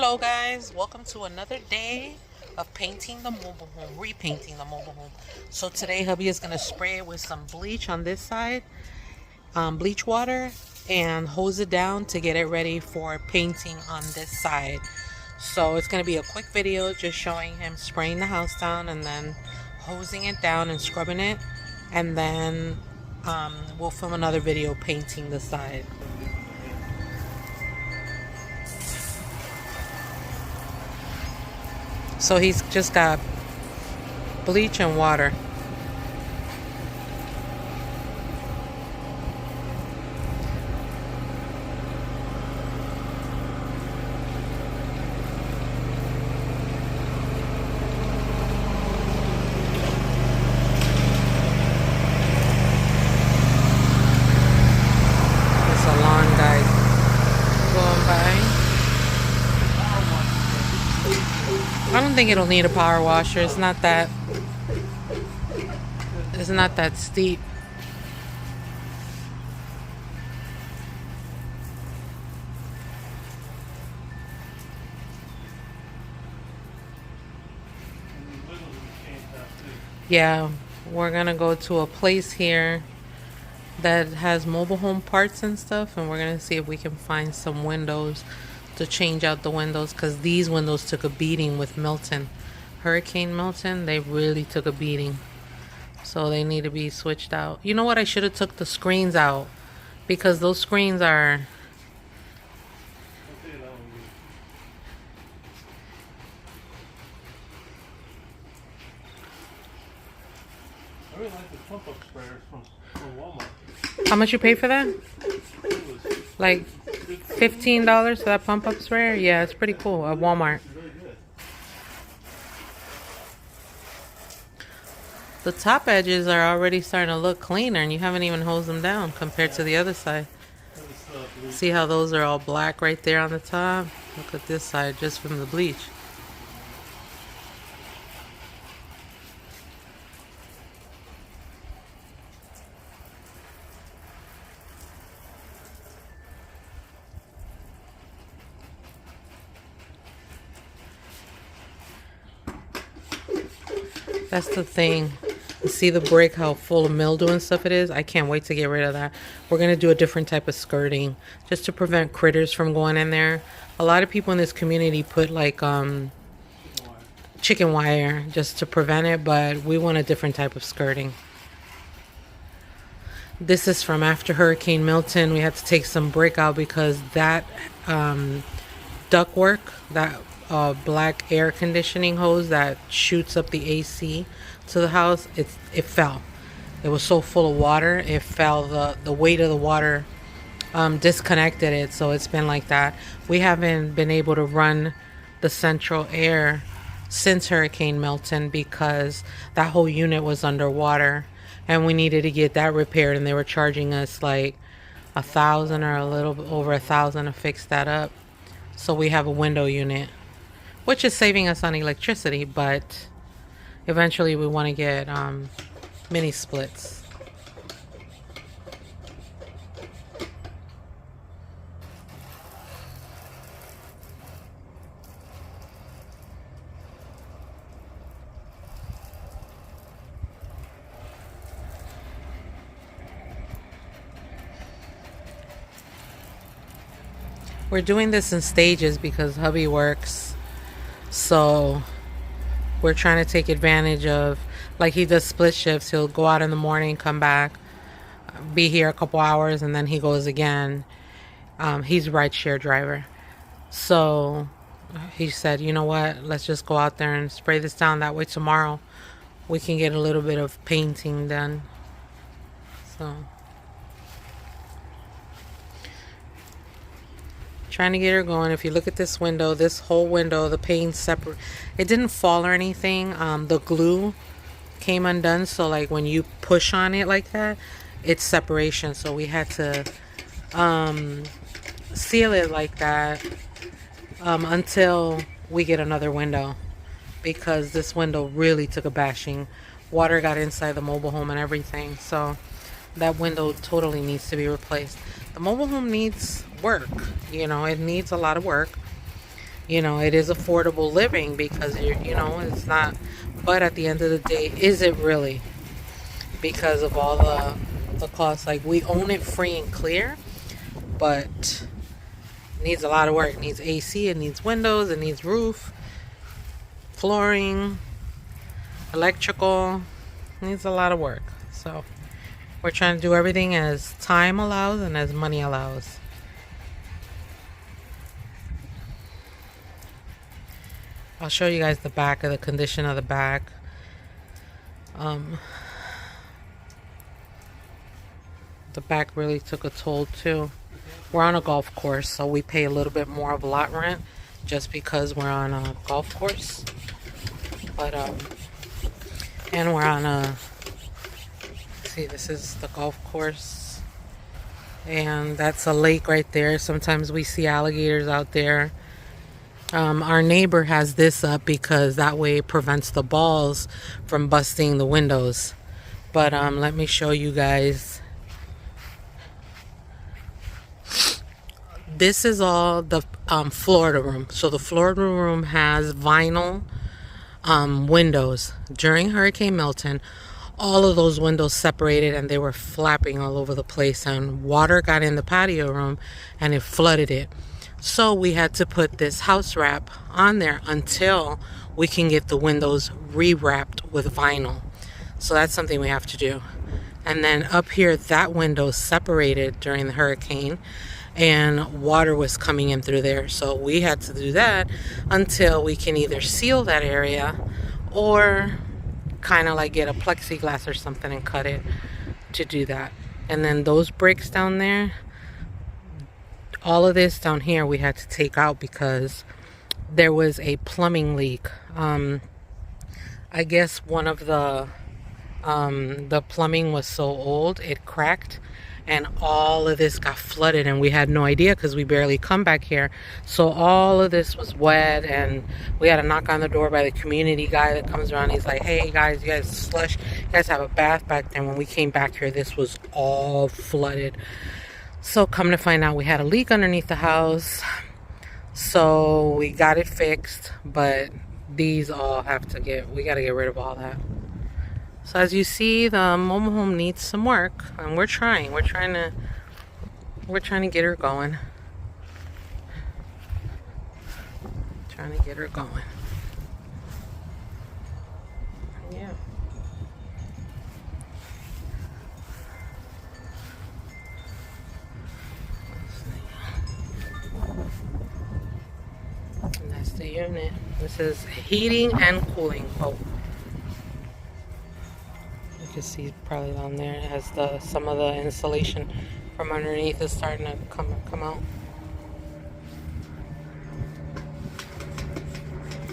Hello guys, welcome to another day of painting the mobile home, repainting the mobile home. So today hubby is going to spray it with some bleach on this side, bleach water, and hose it down to get it ready for painting on this side. So it's going to be a quick video just showing him spraying the house down and then hosing it down and scrubbing it, and then we'll film another video painting the side. So he's just got bleach and water. There's a lawn guy going by. I don't think it'll need a power washer. It's not that steep. Yeah, we're gonna go to a place here that has mobile home parts and stuff, and we're gonna see if we can find some windows to change out the windows, because these windows took a beating with Milton. Hurricane Milton, they really took a beating. So they need to be switched out. You know what? I should have took the screens out, because those screens are... I really like the pump-up sprayers from Walmart. How much you pay for that? Like $15 for that pump-up sprayer? Yeah, it's pretty cool at Walmart. The top edges are already starting to look cleaner, and you haven't even hosed them down compared to the other side. See how those are all black right there on the top? Look at this side just from the bleach. That's the thing. You see the brick, how full of mildew and stuff it is? I can't wait to get rid of that. We're going to do a different type of skirting just to prevent critters from going in there. A lot of people in this community put like chicken wire just to prevent it, but we want a different type of skirting. This is from after Hurricane Milton. We had to take some brick out because that ductwork, that black air conditioning hose that shoots up the AC to the house, it fell. It was so full of water, it fell. The weight of the water disconnected it, so it's been like that. We haven't been able to run the central air since Hurricane Milton because that whole unit was underwater, and we needed to get that repaired, and they were charging us like $1,000 or a little over $1,000 to fix that up. So we have a window unit, which is saving us on electricity, but eventually we want to get mini splits. We're doing this in stages because hubby works. So we're trying to take advantage of, like, he does split shifts. He'll go out in the morning, come back, be here a couple hours, and then he goes again. He's a rideshare driver. So he said, you know what, let's just go out there and spray this down. That way tomorrow we can get a little bit of painting done. So trying to get her going. If you look at this window, this whole window, the pane separate, it didn't fall or anything. The glue came undone, so like when you push on it like that, it's separation. So we had to seal it like that until we get another window, because this window really took a bashing. Water got inside the mobile home and everything, so that window totally needs to be replaced. The mobile home needs work, you know, it needs a lot of work. You know, it is affordable living because it's not. But at the end of the day, is it really? Because of all the costs. Like, we own it free and clear, but it needs a lot of work. It needs AC, it needs windows, it needs roof, flooring, electrical. It needs a lot of work. So we're trying to do everything as time allows and as money allows. I'll show you guys the back of the condition of the back. The back really took a toll too. We're on a golf course, so we pay a little bit more of lot rent just because we're on a golf course. But and we're on a, see, this is the golf course, and that's a lake right there. Sometimes we see alligators out there. Our neighbor has this up because that way it prevents the balls from busting the windows. But let me show you guys. This is all the Florida room. So the Florida room has vinyl windows. During Hurricane Milton, all of those windows separated and they were flapping all over the place, and water got in the patio room and it flooded it. So we had to put this house wrap on there until we can get the windows rewrapped with vinyl. So that's something we have to do. And then up here, that window separated during the hurricane and water was coming in through there. So we had to do that until we can either seal that area or kind of like get a plexiglass or something and cut it to do that. And then those bricks down there, all of this down here we had to take out because there was a plumbing leak. I guess one of the plumbing was so old it cracked, and all of this got flooded, and we had no idea because we barely come back here. So all of this was wet, and we had to knock on the door by the community guy that comes around. He's like, hey guys, you guys slush, you guys have a bath back there. When we came back here, this was all flooded. So come to find out, we had a leak underneath the house. So we got it fixed, but these all have to we got to get rid of all that. So as you see, the mobile home needs some work, and we're trying to get her going. Trying to get her going. Yeah. And that's the unit. This is heating and cooling. Oh. You can see probably down there it has some of the insulation from underneath is starting to come out.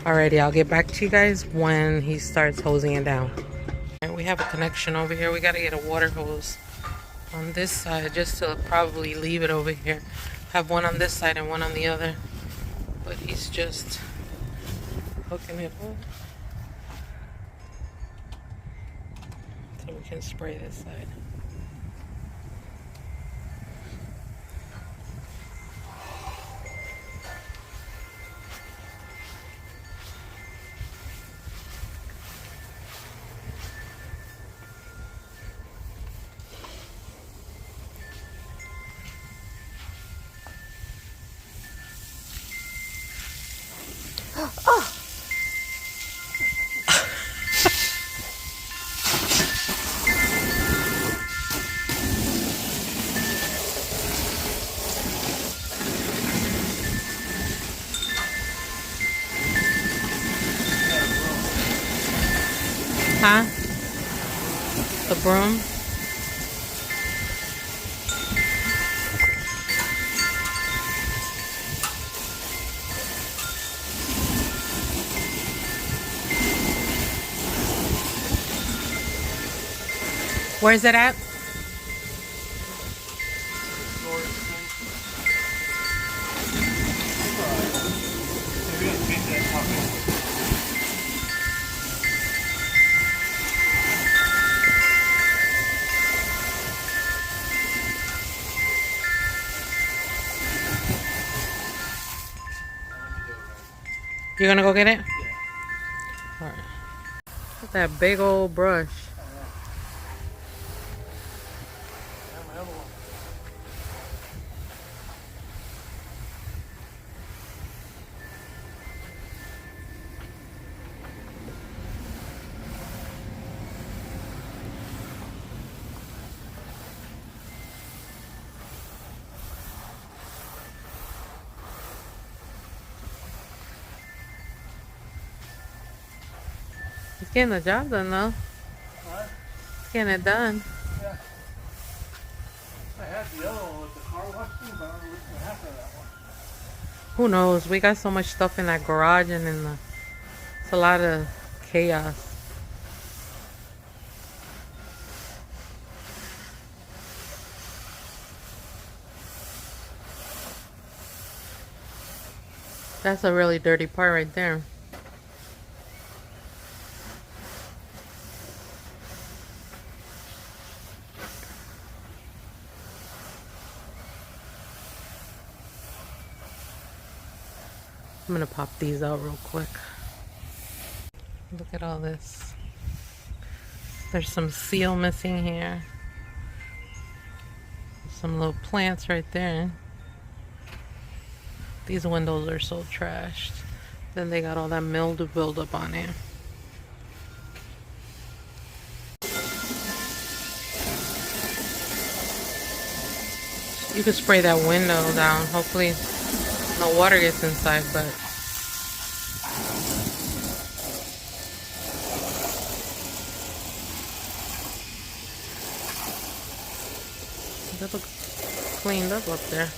Alrighty, I'll get back to you guys when he starts hosing it down. Alright, we have a connection over here. We gotta get a water hose on this side just to probably leave it over here. Have one on this side and one on the other. But he's just hooking it up. So we can spray this side. Huh? The broom? Where's it at? You're gonna go get it? Yeah. Alright. Look at that big old brush. And my other one. He's getting the job done though. Alright. He's getting it done. Yeah. I had the other one with the car wash thing, but I don't know what's gonna happen to that one. Who knows? We got so much stuff in that garage and in the. It's a lot of chaos. That's a really dirty part right there. I'm gonna pop these out real quick. Look at all this. There's some seal missing here. Some little plants right there. These windows are so trashed. Then they got all that mildew buildup on it. You could spray that window down. Hopefully no water gets inside, but that looks cleaned up there.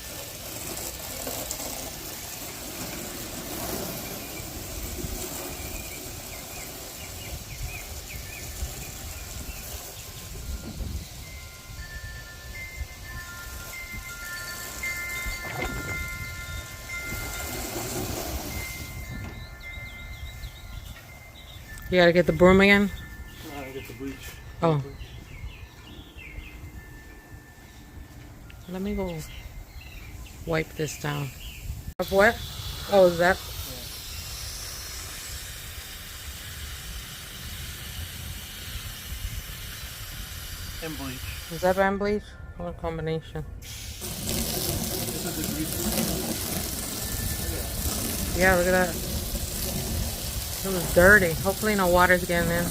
You gotta get the broom again? I gotta get the bleach. Oh. Let me go wipe this down. Of what? Oh, is that? Yeah. And bleach. Is that and bleach? What combination? This is the grease. Yeah, look at that. It was dirty. Hopefully no water's getting in.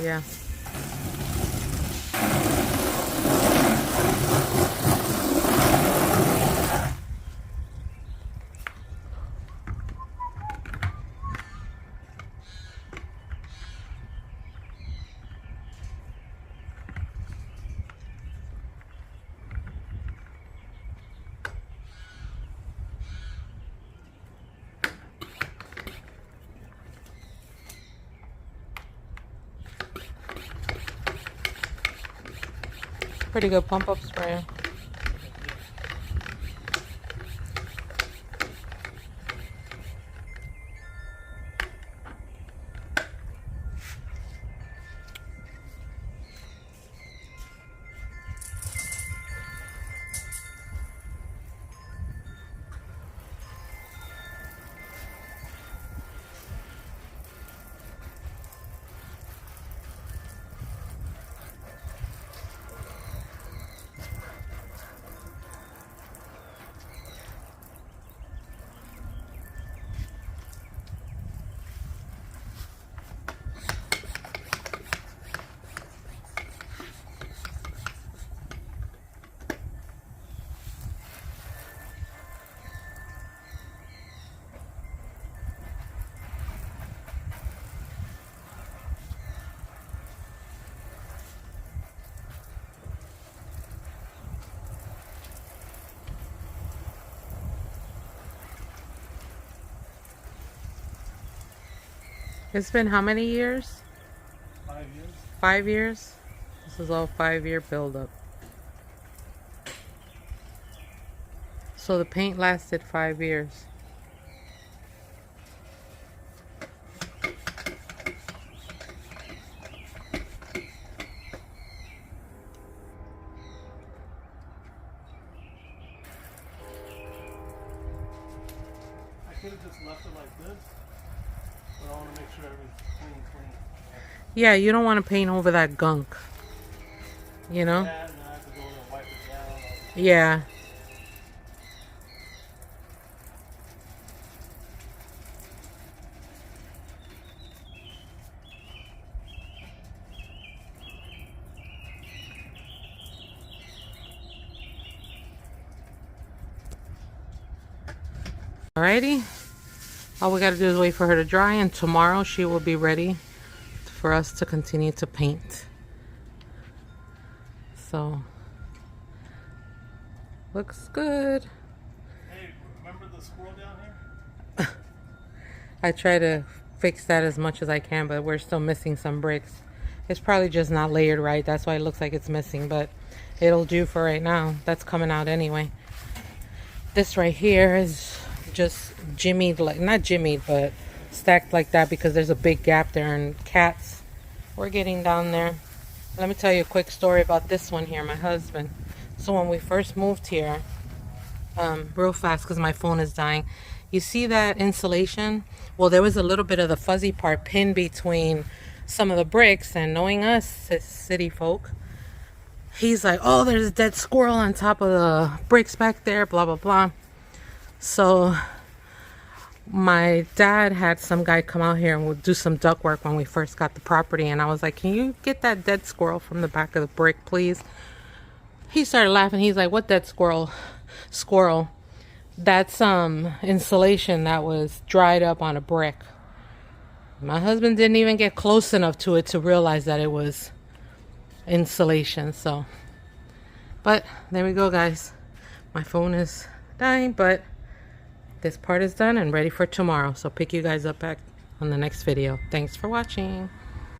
Yeah. Pretty good pump up spray. It's been how many years? 5 years. 5 years? This is all 5-year buildup. So the paint lasted 5 years. could have just left it like this, but I want to make sure everything's clean. Yeah, you don't want to paint over that gunk. You know? Yeah, and then I have to go in and wipe it down. Yeah. Alrighty. All we gotta do is wait for her to dry, and tomorrow she will be ready for us to continue to paint. So, looks good. Hey, remember the squirrel down here? I try to fix that as much as I can, but we're still missing some bricks. It's probably just not layered right. That's why it looks like it's missing, but it'll do for right now. That's coming out anyway. This right here is just jimmied, like not jimmied, but stacked like that because there's a big gap there, and cats, we're getting down there. Let me tell you a quick story about this one here, my husband. So when we first moved here, real fast because my phone is dying. You see that insulation? Well, there was a little bit of the fuzzy part pinned between some of the bricks, and knowing us city folk, he's like, oh, there's a dead squirrel on top of the bricks back there, blah blah blah. So my dad had some guy come out here and we'll do some duct work when we first got the property, and I was like, can you get that dead squirrel from the back of the brick, please? He started laughing. He's like, what dead squirrel? That's insulation that was dried up on a brick. My husband didn't even get close enough to it to realize that it was insulation. So, but there we go, guys. My phone is dying, but this part is done and ready for tomorrow. So pick you guys up back on the next video. Thanks for watching.